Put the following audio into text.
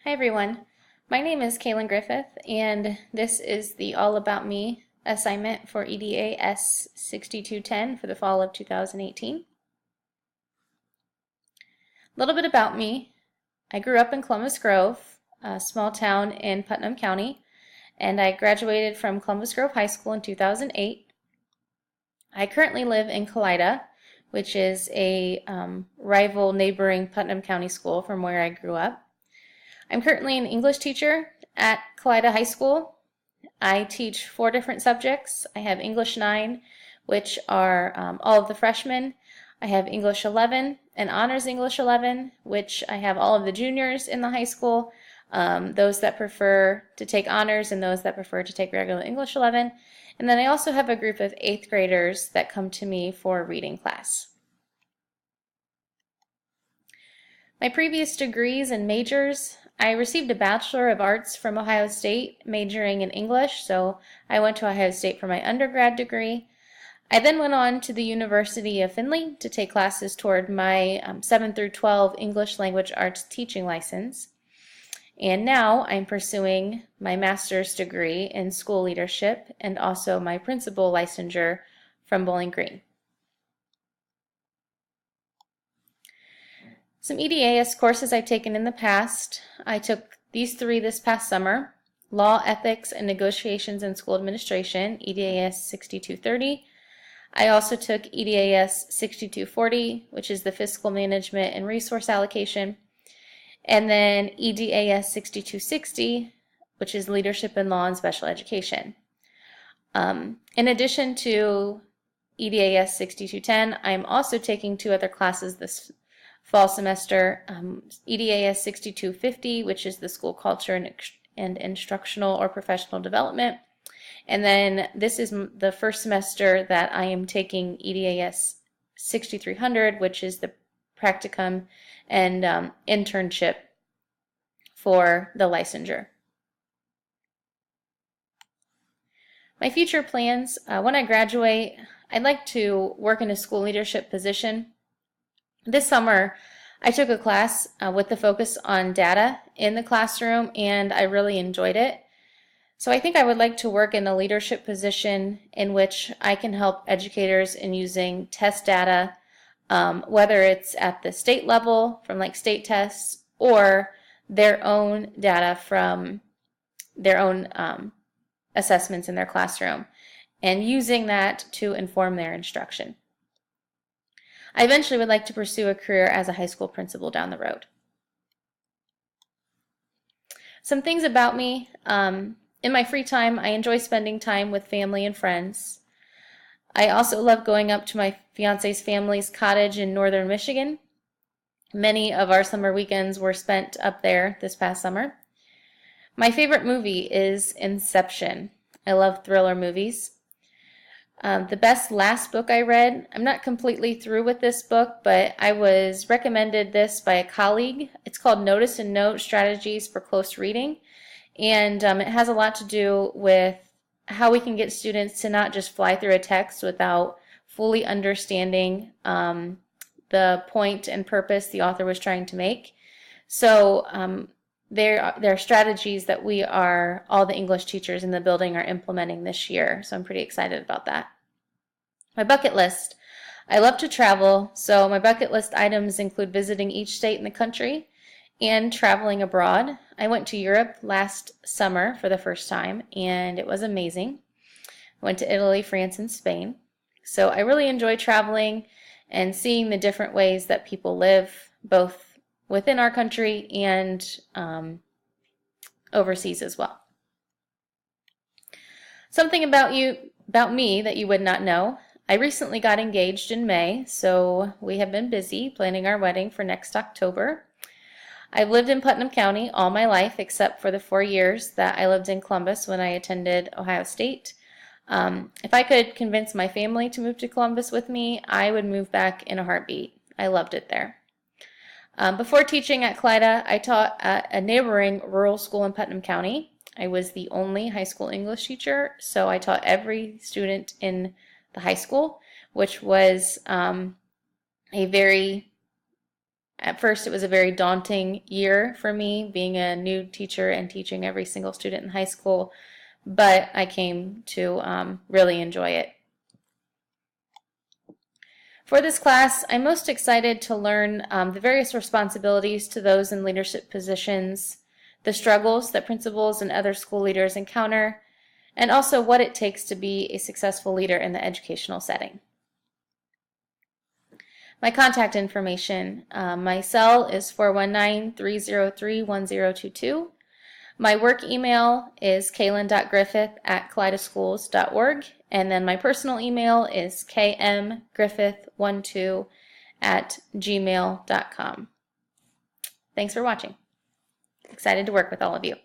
Hi everyone, my name is Kaylin Griffith and this is the All About Me assignment for EDAS 6210 for the fall of 2018. A little bit about me. I grew up in Columbus Grove, a small town in Putnam County, and I graduated from Columbus Grove High School in 2008. I currently live in Kalida, which is a rival neighboring Putnam County school from where I grew up. I'm currently an English teacher at Kalida High School. I teach 4 different subjects. I have English 9, which are all of the freshmen. I have English 11 and Honors English 11, which I have all of the juniors in the high school, those that prefer to take honors and those that prefer to take regular English 11. And then I also have a group of 8th graders that come to me for a reading class. My previous degrees and majors, I received a Bachelor of Arts from Ohio State, majoring in English, so I went to Ohio State for my undergrad degree. I then went on to the University of Findlay to take classes toward my 7 through 12 English Language Arts teaching license. And now I'm pursuing my master's degree in school leadership and also my principal licensure from Bowling Green. Some EDAS courses I've taken in the past. I took these 3 this past summer: Law, Ethics, and Negotiations in School Administration, EDAS 6230. I also took EDAS 6240, which is the Fiscal Management and Resource Allocation, and then EDAS 6260, which is Leadership in Law and Special Education. In addition to EDAS 6210, I'm also taking 2 other classes this fall semester, EDAS 6250, which is the School Culture and Instructional or Professional Development. And then this is the first semester that I am taking EDAS 6300, which is the practicum and internship for the licensure. My future plans, when I graduate, I'd like to work in a school leadership position. This summer, I took a class with the focus on data in the classroom, and I really enjoyed it. So I think I would like to work in a leadership position in which I can help educators in using test data, whether it's at the state level from like state tests or their own data from their own assessments in their classroom, and using that to inform their instruction. I eventually would like to pursue a career as a high school principal down the road. Some things about me. In my free time, I enjoy spending time with family and friends. I also love going up to my fiance's family's cottage in northern Michigan. Many of our summer weekends were spent up there this past summer. My favorite movie is Inception. I love thriller movies. The best last book I read, I'm not completely through with this book, but I was recommended this by a colleague. It's called Notice and Note: Strategies for Close Reading, and it has a lot to do with how we can get students to not just fly through a text without fully understanding the point and purpose the author was trying to make. So there are strategies that all the English teachers in the building are implementing this year, so I'm pretty excited about that. My bucket list. I love to travel, so my bucket list items include visiting each state in the country and traveling abroad. I went to Europe last summer for the first time, and it was amazing. I went to Italy, France, and Spain. So I really enjoy traveling and seeing the different ways that people live, both within our country and overseas as well. Something about me that you would not know. I recently got engaged in May, so we have been busy planning our wedding for next October. I've lived in Putnam County all my life except for the 4 years that I lived in Columbus when I attended Ohio State. If I could convince my family to move to Columbus with me, I would move back in a heartbeat. I loved it there. Before teaching at Kalida, I taught at a neighboring rural school in Putnam County. I was the only high school English teacher, so I taught every student in the high school, which was a very At first, it was a very daunting year for me, being a new teacher and teaching every single student in high school, but I came to really enjoy it. For this class, I'm most excited to learn the various responsibilities to those in leadership positions, the struggles that principals and other school leaders encounter, and also what it takes to be a successful leader in the educational setting. My contact information, my cell is 419-303-1022. My work email is kaylin.griffith@kaleidoschools.org, and then my personal email is kmgriffith12@gmail.com. Thanks for watching. Excited to work with all of you.